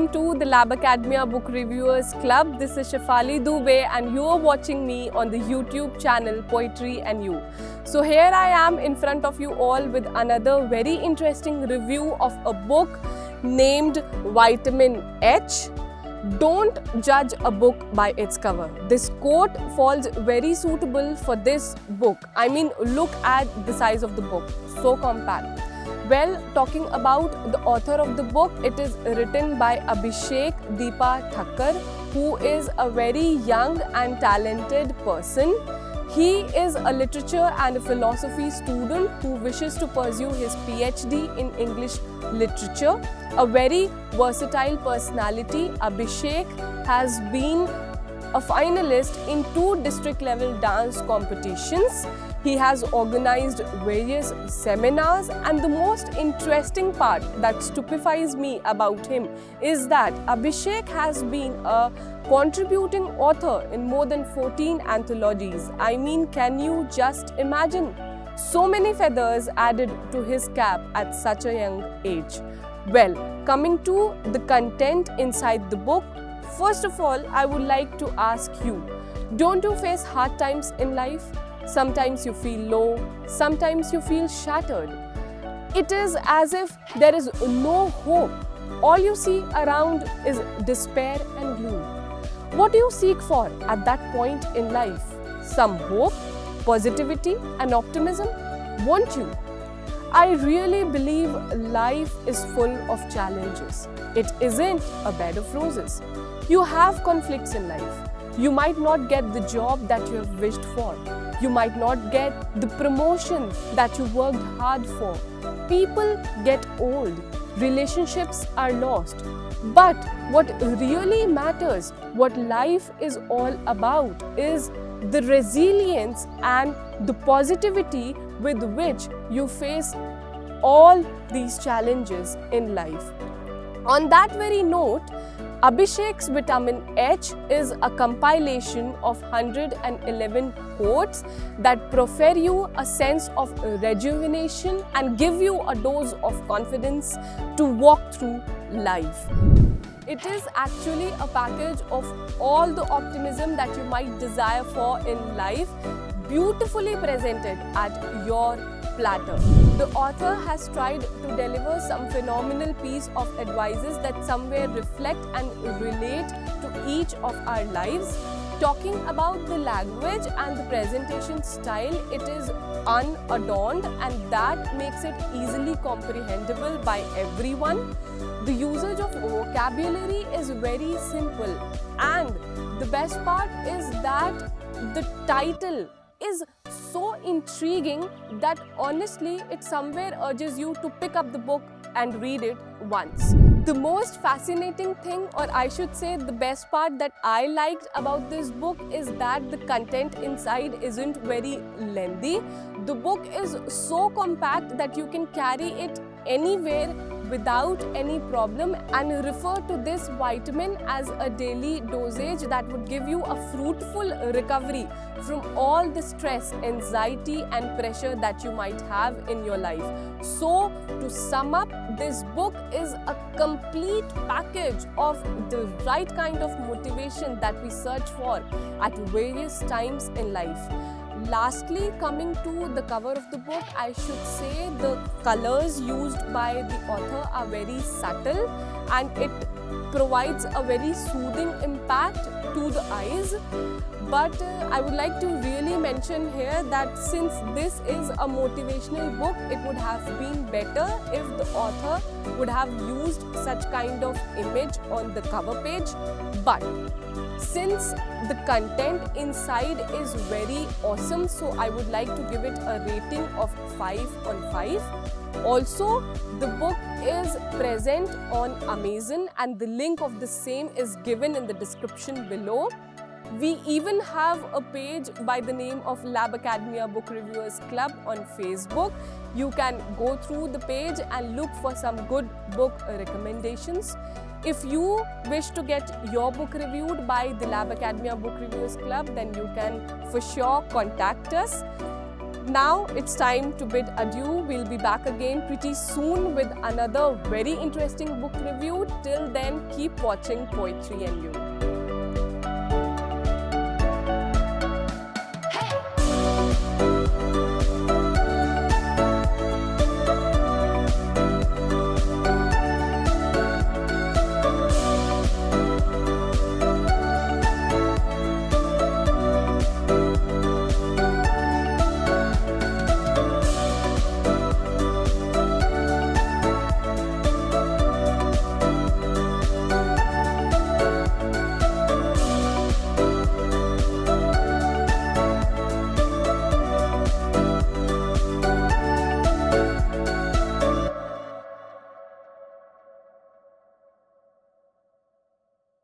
welcome to the Lab Academia Book Reviewers Club. This is Shefali Dubey and you are watching me on the YouTube channel Poetry and You. So here I am in front of you all with another very interesting review of a book named Vitamin H. Don't judge a book by its cover. This quote falls very suitable for this book. I mean, look at the size of the book, so compact. Well, talking about the author of the book, it is written by Abhishek Deepa Thakkar, who is a very young and talented person. He is a literature and a philosophy student who wishes to pursue his PhD in English literature. A very versatile personality, Abhishek has been a finalist in 2 district level dance competitions. He has organized various seminars, and the most interesting part that stupefies me about him is that Abhishek has been a contributing author in more than 14 anthologies. I mean, can you just imagine? So many feathers added to his cap at such a young age. Well, coming to the content inside the book, first of all, I would like to ask you, don't you face hard times in life? Sometimes you feel low, sometimes you feel shattered. It is as if there is no hope. All you see around is despair and gloom. What do you seek for at that point in life? Some hope, positivity and optimism? Won't you? I really believe life is full of challenges. It isn't a bed of roses. You have conflicts in life. You might not get the job that you have wished for. You might not get the promotion that you worked hard for. People get old. Relationships are lost. But what really matters, what life is all about, is the resilience and the positivity with which you face all these challenges in life. On that very note, Abhishek's Vitamin H is a compilation of 111 quotes that proffer you a sense of rejuvenation and give you a dose of confidence to walk through life. It is actually a package of all the optimism that you might desire for in life, beautifully presented at your platter. The author has tried to deliver some phenomenal piece of advices that somewhere reflect and relate to each of our lives. Talking about the language and the presentation style, it is unadorned and that makes it easily comprehensible by everyone. The usage of vocabulary is very simple, and the best part is that the title is so intriguing that honestly it somewhere urges you to pick up the book and read it once. The most fascinating thing, or I should say the best part that I liked about this book, is that the content inside isn't very lengthy. The book is so compact that you can carry it anywhere without any problem and refer to this vitamin as a daily dosage that would give you a fruitful recovery from all the stress, anxiety and pressure that you might have in your life. So to sum up, this book is a complete package of the right kind of motivation that we search for at various times in life. Lastly, coming to the cover of the book, I should say the colors used by the author are very subtle and it provides a very soothing impact to the eyes. But I would like to really mention here that since this is a motivational book, it would have been better if the author would have used such kind of image on the cover page. But since the content inside is very awesome, so I would like to give it a rating of 5 on 5. Also, the book is present on Amazon and the link of the same is given in the description below. We even have a page by the name of Lab Academia Book Reviewers Club on Facebook. You can go through the page and look for some good book recommendations. If you wish to get your book reviewed by the Lab Academia Book Reviewers Club, then you can for sure contact us. Now it's time to bid adieu. We'll be back again pretty soon with another very interesting book review. Till then, keep watching Poetry and You.